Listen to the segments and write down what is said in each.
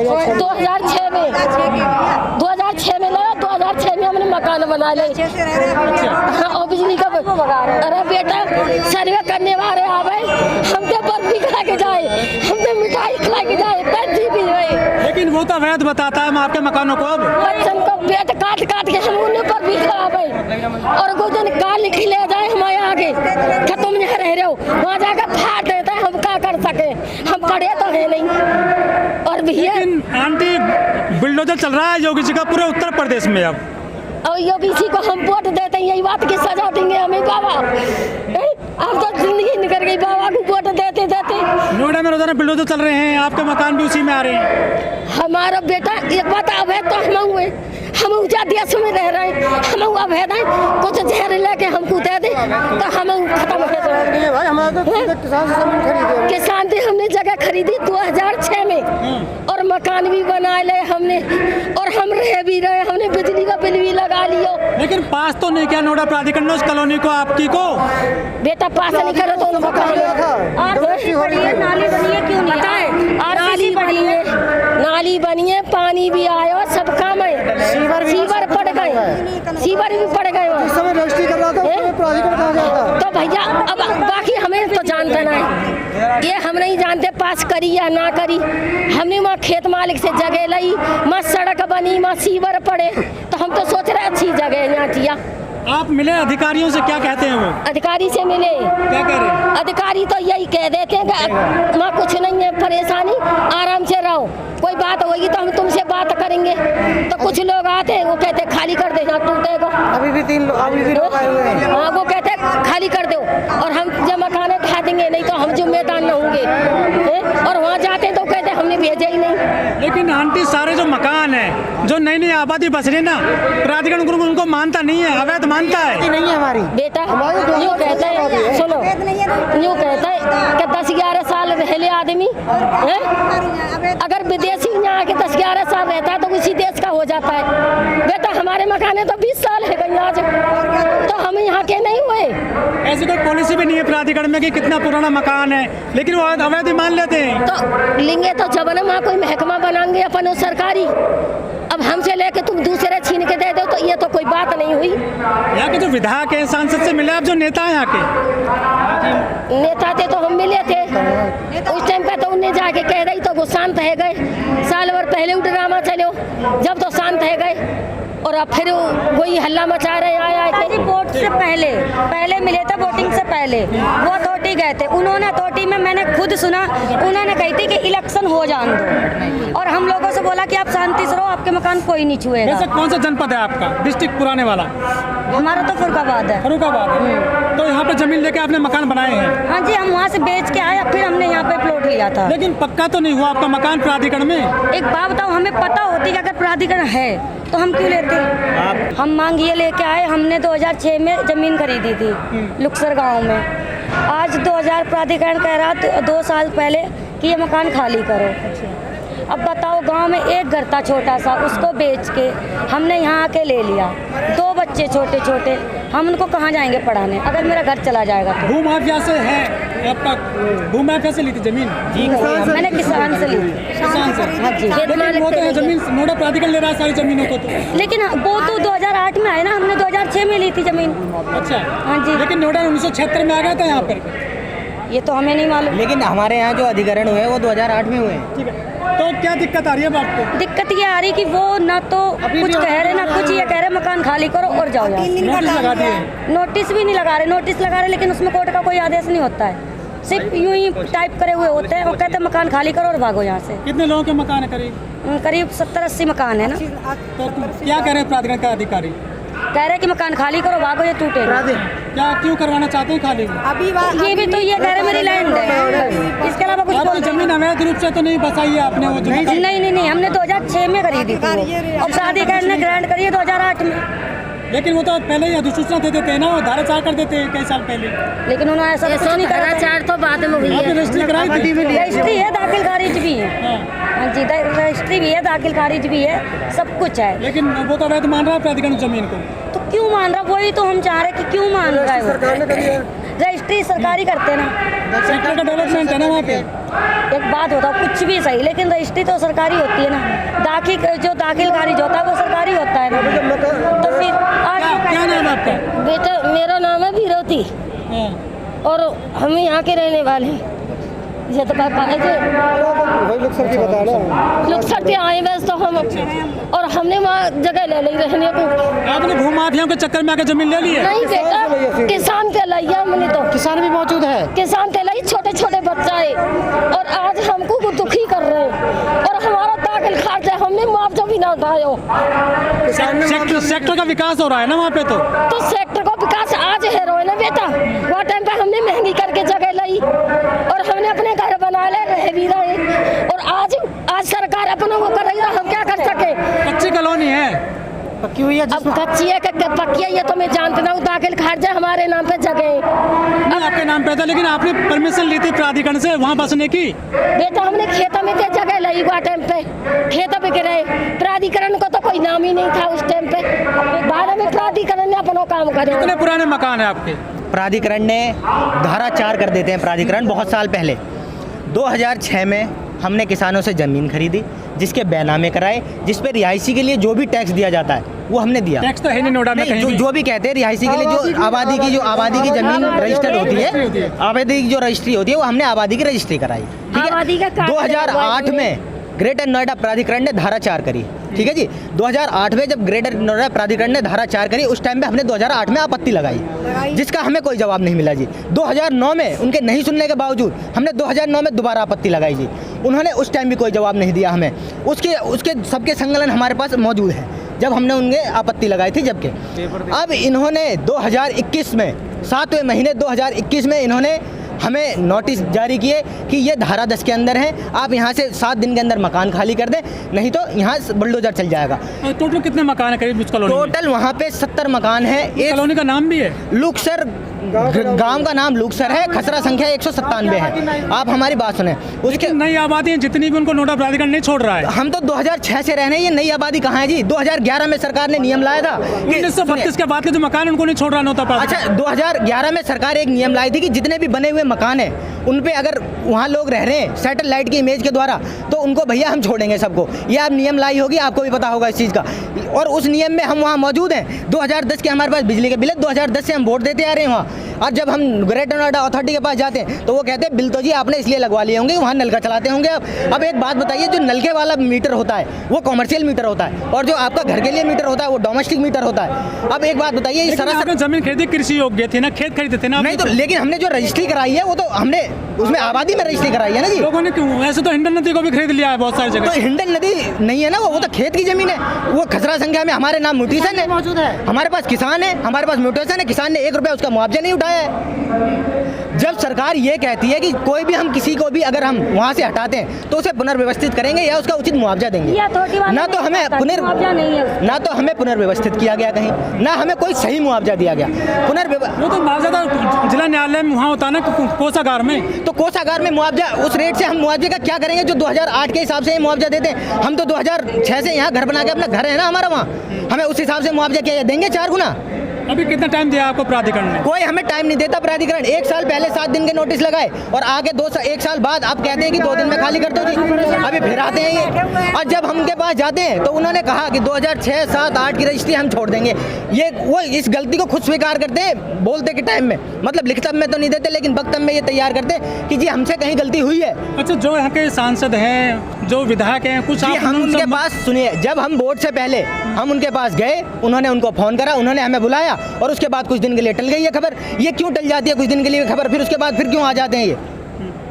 2006 में 2006 में लाया। 2006 में हमने मकान बना ले। और बिजली का अरे बेटा सर्वे करने वाले आवे, हमके बर्फी खिला के जाए, हमके मिठाई खिला के जाए, पैसे भी जाए। लेकिन वो तो अवैध बताता है आपके मकानों को। अब बच्चन को पेट काट काट के हम उन्हें पर भी खराबे और कुछ दिन काल ले जाए हमारे आगे कि तुम यहाँ रह रहे हो, वहाँ जाकर फाड़ देता है। हम क्या कर सके, हम पढ़े तो है नहीं। और भैया आंटी बुलडोजर चल रहा है योगी जी का पूरे उत्तर प्रदेश में। अब और योगी जी को हम वोट देते हैं, यही बात की सजा देंगे हमें बाबा। अब तो जिंदगी निकल गई बाबा को वोट देते देते। नोएडा में रोजाना बुलडोजर चल रहे हैं, आपके मकान भी उसी में आ रहे हैं। हमारा बेटा एक बात अवैध तो हम हुए, हम ऊंचा देश में रह रहे हैं, हम अवैध हैं। कुछ जहर लेके हमको दे दे तो हम खत्म हो जाए। किसान से हमने जगह खरीदी 2006 में और मकान भी बना ले हमने और हम रह भी रहे। हमने बिजली का बिल भी लगा लियो, लेकिन पास तो नहीं किया नोएडा प्राधिकरण ने उस कॉलोनी को आपकी को। बेटा पास नहीं करे तो उनको नाली बनी है, क्यों नहीं है? नाली बनी है, पानी भी आया, सब काम है। सीवर पड़ गए, सीवर भी पड़ गए। तो भैया अब बाकी हमें तो जानते ना है, ये हम नहीं जानते पास करी या ना करी। हमने वहाँ खेत मालिक से जगह ली, वहाँ सड़क बनी, वहाँ सीवर पड़े, तो हम तो सोच रहे अच्छी जगह है यहाँ किया। आप मिले अधिकारियों से, क्या कहते हैं वो? अधिकारी से मिले, क्या कह रहे हैं? अधिकारी तो यही कह देते हैं कि माँ कुछ नहीं है, परेशानी आराम से रहो, कोई बात होगी तो हम तुमसे बात करेंगे। तो कुछ लोग आते हैं, वो कहते खाली कर दे, यहाँ टूटेगा। अभी भी 3 लोग आए हुए हैं। हाँ, वो कहते खाली कर दो और हम जब मकान ढा देंगे, नहीं तो हम जिम्मेदार न होंगे। और वहाँ जाते हैं तो कहते हमने भेजा ही नहीं। लेकिन आंटी सारे जो मकान है, जो नई नई आबादी बस रही ना, प्राधिकरण उनको मानता नहीं है, अवैध मानता है। नहीं है हमारी बेटा यूँ कहता है, सुनो यूँ कहता है कि 10-11 साल रह आदमी है, अगर विदेशी यहाँ के 10-11 साल रहता है तो उसी देश का हो जाता है। बेटा हमारे मकान तो 20 साल है गई आज, तो हम यहाँ के नहीं हुए। ऐसी कोई पॉलिसी भी नहीं है प्राधिकरण में कि कितना पुराना मकान है, लेकिन वो अवैध मान लेते हैं। तो लेंगे तो जब ना वहाँ कोई महकमा बनाएंगे अपन सरकारी, अब हमसे लेके तुम दूसरे छीन के दे दो तो ये तो कोई बात नहीं हुई। यहाँ के जो विधायक है, सांसद से मिले आप, जो नेता है यहाँ के? नेता थे तो हम मिले थे उस टाइम पे, तो उन्हें जाके कह रही तो वो शांत है गए। साल भर पहले वो ड्रामा चलो, जब तो शांत है गए और अब फिर वही हल्ला मचा रहे आए थे। वोट से पहले मिले थे, वोटिंग से पहले वो अथॉरिटी गए थे। उन्होंने अथॉरिटी में मैंने खुद सुना, उन्होंने कही थी कि इलेक्शन हो जान दो, और हम लोगों से बोला कि आप शांति से रहो, आपके मकान कोई नहीं छुएगा। वैसे कौन सा जनपद है आपका? डिस्ट्रिक्ट पुराने वाला? हमारा तो फरुखाबाद है। फरुखाबाद है। तो यहाँ पे जमीन लेके आपने मकान बनाए हैं? हाँ जी, हम वहाँ से बेच के आए, फिर हमने यहाँ पे प्लॉट लिया था। लेकिन पक्का तो नहीं हुआ आपका मकान प्राधिकरण में? एक बात बताओ, हमें पता होती कि अगर प्राधिकरण है तो हम क्यों लेते? हम मांग ये लेके आए, हमने 2006 में जमीन खरीदी थी लुक्सर गांव में। आज 2000 प्राधिकरण कह रहा 2 साल पहले कि ये मकान खाली करो। अब बताओ, गांव में एक घर था छोटा सा, उसको बेच के हमने यहाँ आके ले लिया। 2 बच्चे छोटे छोटे, हम उनको कहाँ जाएंगे पढ़ाने अगर मेरा घर चला जाएगा तो? भूमाफिया से है आपका? भूमाफिया से ली थी जमीन? जी, मैंने किसान से ली। किसान से? हाँ जी। लेकिन वो तो है जमीन, नोएडा प्राधिकरण ले रहा है सारी जमीनों को। तो लेकिन वो तो 2008 में आए ना, हमने 2006 में ली थी जमीन। अच्छा। हाँ जी। लेकिन नोएडा 1976 में आ गया था यहाँ पर। ये तो हमें नहीं मालूम। लेकिन हमारे यहाँ जो अधिग्रहण हुए वो 2008 में हुए। ठीक है, तो क्या दिक्कत आ रही है आपको? दिक्कत ये आ रही कि वो ना तो कुछ कह रहे ना कुछ, ये कह रहे मकान खाली करो और जाओ यहाँ। नोटिस लगा दिए? नोटिस भी नहीं लगा रहे, नोटिस लगा रहे लेकिन उसमें कोर्ट का कोई आदेश नहीं होता है, सिर्फ यूं ही टाइप करे हुए होते हैं। वो कहते हैं मकान खाली करो और भागो यहाँ से। कितने लोगों के मकान है करीब? करीब 70-80 मकान है ना। तो क्या कह रहे हैं प्राधिकरण का अधिकारी? कह रहे कि मकान खाली करो, भागो, ये टूटेगा। क्या क्यों करवाना चाहते हैं खाली? ये भी तो ये कह रहे मेरी लैंड है, इसके अलावा कुछ आपकी जमीन अवैध रूप से तो नहीं बसाई है आपने? वो नहीं, हमने 2006 में खरीदी थी वो, और शादी करने ग्रांट करी है 2008 में। लेकिन वो तो पहले ही अधिसूचना दे देते हैं ना, वो धारा 4 कर देते हैं कई साल पहले। लेकिन उन्होंने ऐसा कुछ नहीं करा। 4 तो बाद में हुई है। आपने रजिस्ट्री कराई थी? रजिस्ट्री है, दाखिल खारिज भी है। हाँ जी, रजिस्ट्री भी है, दाखिल खारिज भी है, सब कुछ है। लेकिन वो तो अवैध मान रहा है प्राधिकरण जमीन को। तो क्यों मान रहा? वही तो हम चाह रहे कि क्यों मान रहा है वो? रजिस्ट्री सरकारी करते ना। सेक्टर का डेवलपमेंट है ना वहाँ पे। एक बात बताओ, कुछ भी सही, लेकिन रजिस्ट्री तो सरकारी होती है ना। जो दाखिल खारिज होता है वो सरकारी होता है ना। तो फिर आज क्या नाम है आपका? बेटा मेरा नाम है बीरोती और हम यहाँ के रहने वाले हैं। ये तो लुक्सर के आए वैसे तो हम, और हमने वहाँ जगह ले ली रहने को। आपने भूमाफियाओं के चक्कर में आके जमीन ले ली है? नहीं बेटा, किसान के लिए हमने तो। किसान भी मौजूद है। किसान के लिए छोटे छोटे बच्चा है और आज हमको वो दुखी कर रहे हैं और हमारा दाखिल खारिज है, हमने मुआवजा भी ना उठाया। सेक्टर का विकास हो रहा है ना वहाँ पे। तो सेक्टर का विकास आज है रो ना बेटा, वो टाइम पे हमने महंगी करके जगह लाई और हमने अपने घर बना ले, रह भी रहे, और आज सरकार अपना वो कर रही है, हम क्या कर सके। कच्ची कॉलोनी है, पक्की हुई है। अब कच्ची है कि पक्की है ये तो मैं जानती ना हूँ। दाखिल खारिज है हमारे नाम पे जगह है। आपके नाम पे था, लेकिन आपने परमिशन ली थी प्राधिकरण से वहाँ बसने की? बेटा हमने खेतों में जगह लाई हुआ टाइम पे, खेतों पे गिरे। प्राधिकरण को तो कोई नाम ही नहीं था उस टाइम पे, बाद में प्राधिकरण ने अपना काम करे। कितने पुराने मकान है आपके? प्राधिकरण ने धारा 4 कर देते हैं प्राधिकरण बहुत साल पहले। 2006 में हमने किसानों से ज़मीन खरीदी, जिसके बैनामे कराए, जिस पे रिहायशी के लिए जो भी टैक्स दिया जाता है वो हमने दिया। टैक्स तो है नहीं नोएडा में कहीं भी। जो भी कहते हैं रिहायशी के लिए जो आबादी की ज़मीन रजिस्टर्ड होती है, आबादी की जो रजिस्ट्री होती है वो हमने आबादी की रजिस्ट्री कराई। ठीक है। 2008 में ग्रेटर नोएडा प्राधिकरण ने धारा 4 करी। ठीक है जी। 2008 में जब ग्रेटर नोएडा प्राधिकरण ने धारा 4 करी, उस टाइम पे हमने 2008 में आपत्ति लगाई, जिसका हमें कोई जवाब नहीं मिला जी। 2009 में उनके नहीं सुनने के बावजूद हमने 2009 में दोबारा आपत्ति लगाई जी। उन्होंने उस टाइम भी कोई जवाब नहीं दिया हमें। उसके सबके संकलन हमारे पास मौजूद है जब हमने उनके आपत्ति लगाई थी। जबकि अब इन्होंने 2021 में 7वें महीने 2021 में इन्होंने हमें नोटिस जारी किए कि ये धारा 10 के अंदर है, आप यहाँ से 7 दिन के अंदर मकान खाली कर दें, नहीं तो यहाँ बुलडोजर चल जाएगा। टोटल कितने मकान है करीब उस कॉलोनी में? टोटल वहाँ पे 70 मकान है। एक कॉलोनी का नाम भी है लुक्सर, गांव का नाम लुक्सर है, खसरा संख्या 197 है। आप हमारी बात सुने। उसके नई आबादी है जितनी भी, उनको नोएडा प्राधिकरण नहीं छोड़ रहा है। हम तो 2006 से रह रहे हैं, ये नई आबादी कहाँ है जी? 2011 में सरकार ने नियम लाया था। 1932 के बाद के जो मकान उनको नहीं छोड़ रहा नोएडा। अच्छा, 2011 में सरकार एक नियम लाई थी कि जितने भी बने हुए मकान है उन पे अगर वहाँ लोग रह रहे हैं सैटेलाइट की इमेज के द्वारा, तो उनको भैया हम छोड़ेंगे सबको। ये आप नियम लाई होगी, आपको भी पता होगा इस चीज़ का। और उस नियम में हम वहाँ मौजूद हैं। 2010 के हमारे पास बिजली के बिल है, 2010 से हम वोट देते आ रहे हैं वहाँ। और जब हम ग्रेटर नोएडा अथॉरिटी के पास जाते हैं तो वो कहते हैं बिल तो जी आपने इसलिए लगवा लिए होंगे, वहाँ नल का चलाते होंगे आप। अब एक बात बताइए, जो नलके वाला मीटर होता है वो कॉमर्शियल मीटर होता है, और जो आपका घर के लिए मीटर होता है वो डोमेस्टिक मीटर होता है। अब एक बात बताइए, सरासर जमीन खरीदी कृषि योग्य थी ना, खेत खरीदे थे ना? नहीं तो, लेकिन हमने जो रजिस्ट्री कराई है वो तो हमने उसमें आबादी में रजिस्ट्री कराई है ना जी। लोगों ने क्यों? ऐसे तो हिंडन नदी को भी खरीद लिया है बहुत सारी जगह। तो हिंडन नदी नहीं है ना, वो तो खेत की जमीन है। वो खसरा संख्या में हमारे नाम म्यूटेशन है मौजूद है, हमारे पास किसान है, हमारे पास म्यूटेशन है। किसान ने 1 रुपया उसका मुआवजा नहीं उठाया है। जब सरकार ये कहती है कि कोई भी हम किसी को भी अगर हम वहाँ से हटाते हैं तो उसे पुनर्व्यवस्थित करेंगे या उसका उचित मुआवजा देंगे, ना तो हमें पुनर्व्यवस्थित किया गया कहीं, ना हमें कोई सही मुआवजा दिया गया। वो तो मुआवजा तो जिला न्यायालय में वहाँ होता है ना, कोषागार में। तो कोषागार में मुआवजा, उस रेट से हम मुआवजे का क्या करेंगे जो 2008 के हिसाब से मुआवजा देते हैं? हम तो 2006 से यहाँ घर बना के, अपना घर है ना हमारा वहाँ, हमें उस हिसाब से मुआवजा क्या देंगे 4 गुना। अभी कितना टाइम दिया आपको प्राधिकरण ने? कोई हमें टाइम नहीं देता प्राधिकरण। 1 साल पहले 7 दिन के नोटिस लगाए और आगे 1 साल बाद आप कहते हैं कि 2 दिन में खाली कर दो जी, अभी फिर आते हैं ये। और जब हम उनके पास जाते हैं तो उन्होंने कहा कि 2006, 7, 8 की रजिस्ट्री हम छोड़ देंगे। ये वो इस गलती को खुद स्वीकार करते हैं बोलते के टाइम में, मतलब लिखित में तो नहीं देते, लेकिन वक्तव्य में ये तैयार करते हैं कि जी हमसे कहीं गलती हुई है। अच्छा, जो यहाँ के सांसद हैं, जो विधायक हैं, कुछ हम उनके पास, सुनिए, जब हम वोट से पहले हम उनके पास गए, उन्होंने उनको फोन करा, उन्होंने हमें बुलाया, और उसके बाद कुछ दिन के लिए टल गई है खबर। ये क्यों टल जाती है कुछ दिन के लिए खबर, फिर उसके बाद फिर क्यों आ जाते हैं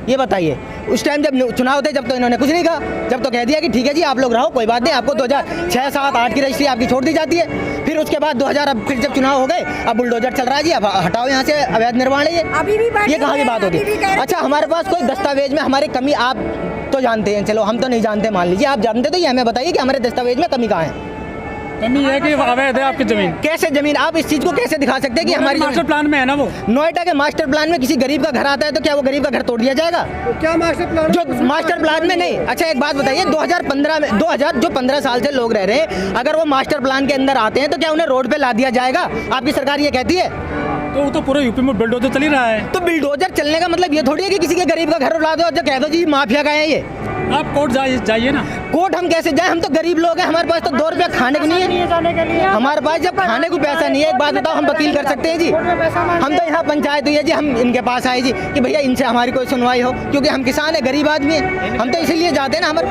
ये बताइए। उस टाइम जब चुनाव थे जब तो इन्होंने कुछ नहीं कहा, जब तो कह दिया कि ठीक है जी आप लोग रहो, कोई बात नहीं, आपको 2006, 7, 8 की रजिस्ट्री आपकी छोड़ दी जाती है। फिर उसके बाद 2000 अब फिर जब चुनाव हो गए, अब बुलडोजर चल रहा है जी, अब हटाओ यहाँ से, अवैध निर्माण है ये कहाँ की बात होगी? अच्छा, हमारे पास कोई दस्तावेज में हमारी कमी आप तो जानते हैं, चलो हम तो नहीं जानते, मान लीजिए आप जानते, तो ये हमें बताइए कि हमारे दस्तावेज में कमी कहाँ है? कमी है कि अवैध है आपकी जमीन। कैसे जमीन? आप इस चीज को कैसे दिखा सकते हैं कि हमारी मास्टर प्लान में है ना? वो नोएडा के मास्टर प्लान में किसी गरीब का घर आता है तो क्या वो गरीब का घर तोड़ दिया जाएगा? तो क्या मास्टर प्लान जो मास्टर प्लान में नहीं? अच्छा, एक बात बताइए, 2015 में 2000 जो 15 साल से लोग रह रहे हैं, अगर वो मास्टर प्लान के अंदर आते हैं तो क्या उन्हें रोड पे ला दिया जाएगा? आपकी सरकार ये कहती है? तो वो तो पूरे यूपी में बुलडोजर चल ही रहा है। तो बिल्डोजर चलने का मतलब ये थोड़ी है कि किसी के गरीब का घर उड़ा दो, जो कह दो जी माफिया का है ये। आप कोर्ट जाइए ना। कोर्ट हम कैसे जाए, हम तो गरीब लोग हैं, हमारे पास तो 2 रुपया खाने को नहीं है। हमारे पास जब खाने को पैसा नहीं है, एक बात बताओ, हम वकील कर सकते हैं जी? हम तो यहाँ पंचायत हुई है जी, हम इनके पास आए जी कि भैया इनसे हमारी कोई सुनवाई हो, क्योंकि हम किसान है, गरीब आदमी है, हम तो इसीलिए जाते हैं ना। हमारे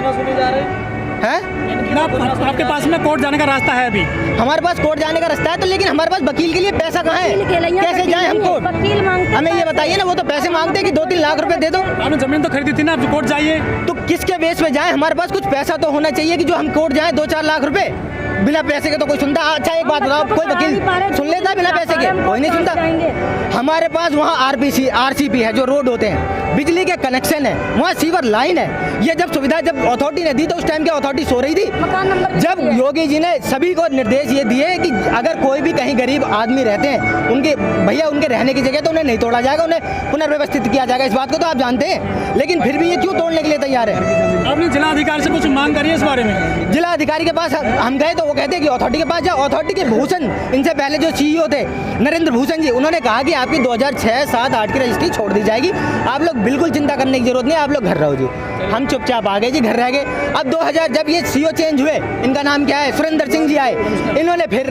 आपके पास में कोर्ट जाने का रास्ता है अभी? हमारे पास कोर्ट जाने का रास्ता है, तो लेकिन हमारे पास वकील के लिए पैसा कहाँ है? वकील के लिए कैसे वकील जाए हम नहीं है, कोर्ट? वकील मांगते हमें ये बताइए ना, वो तो पैसे मांगते हैं कि 2-3 लाख रुपए दे दो। आपने जमीन तो खरीदी थी ना, आप कोर्ट जाइए। तो किसके बेस पे जाए? हमारे पास कुछ पैसा तो होना चाहिए कि जो हम कोर्ट जाए 2-4 लाख रुपए। बिना पैसे के तो कोई सुनता? अच्छा एक बात बताओ, कोई वकील सुन लेता है बिना पैसे के? कोई नहीं सुनता। हमारे पास वहाँ आरसीपी है, जो रोड होते हैं, बिजली के कनेक्शन है, वहाँ सीवर लाइन है। ये जब सुविधा जब अथॉरिटी ने दी तो उस टाइम की अथॉरिटी सो रही थी। मकान नंबर जब योगी जी ने सभी को निर्देश ये दिए कि अगर कोई भी कहीं गरीब आदमी रहते हैं, उनके भैया उनके रहने की जगह तो उन्हें नहीं तोड़ा जाएगा, उन्हें पुनर्व्यवस्थित किया जाएगा। इस बात को तो आप जानते हैं, लेकिन फिर भी ये क्यों तोड़ने के लिए तैयार है? आपने जिला अधिकारी से कुछ मांग करी है इस बारे में? जिला अधिकारी के पास हम गए तो वो कहते हैं कि अथॉरिटी के पास जाओ। अथॉरिटी के भूषण, इनसे पहले जो सीईओ थे नरेंद्र भूषण जी, उन्होंने कहा कि आपकी 2006, 7, 8 की रजिस्ट्री छोड़ दी जाएगी, आप लोग बिल्कुल चिंता करने की जरूरत नहीं, आप लोग घर रहो जी। हम चुपचाप आ गए जी, घर रह गए। अब 2000 जब ये सीईओ चेंज हुए, इनका नाम क्या है, सुरेंद्र सिंह जी आए, इन्होंने फिर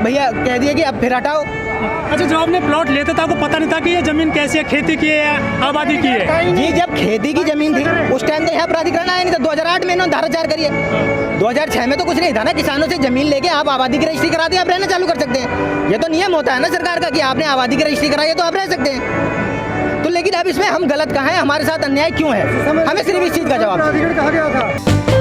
भैया कह दिया कि अब फिर हटाओ। अच्छा, जब आपने प्लॉट लेते था आपको पता नहीं था कि ये जमीन कैसी है, खेती की है या आबादी की है? जी जब खेती की जमीन थी उस टाइम तो यहाँ प्राधिकरण आया नहीं था। 2008 में इन्होंने धारा 4 करी है। 2006 में तो कुछ नहीं था ना, किसानों से जमीन लेके आप आबादी की रजिस्ट्री करा दें, आप रहना चालू कर सकते हैं। ये तो नियम होता है ना सरकार का कि आपने आबादी की रजिस्ट्री कराई है तो आप रह सकते हैं। तो लेकिन अब इसमें हम गलत कहाँ हैं, हमारे साथ अन्याय क्यों है, हमें सिर्फ इस चीज़ का जवाब।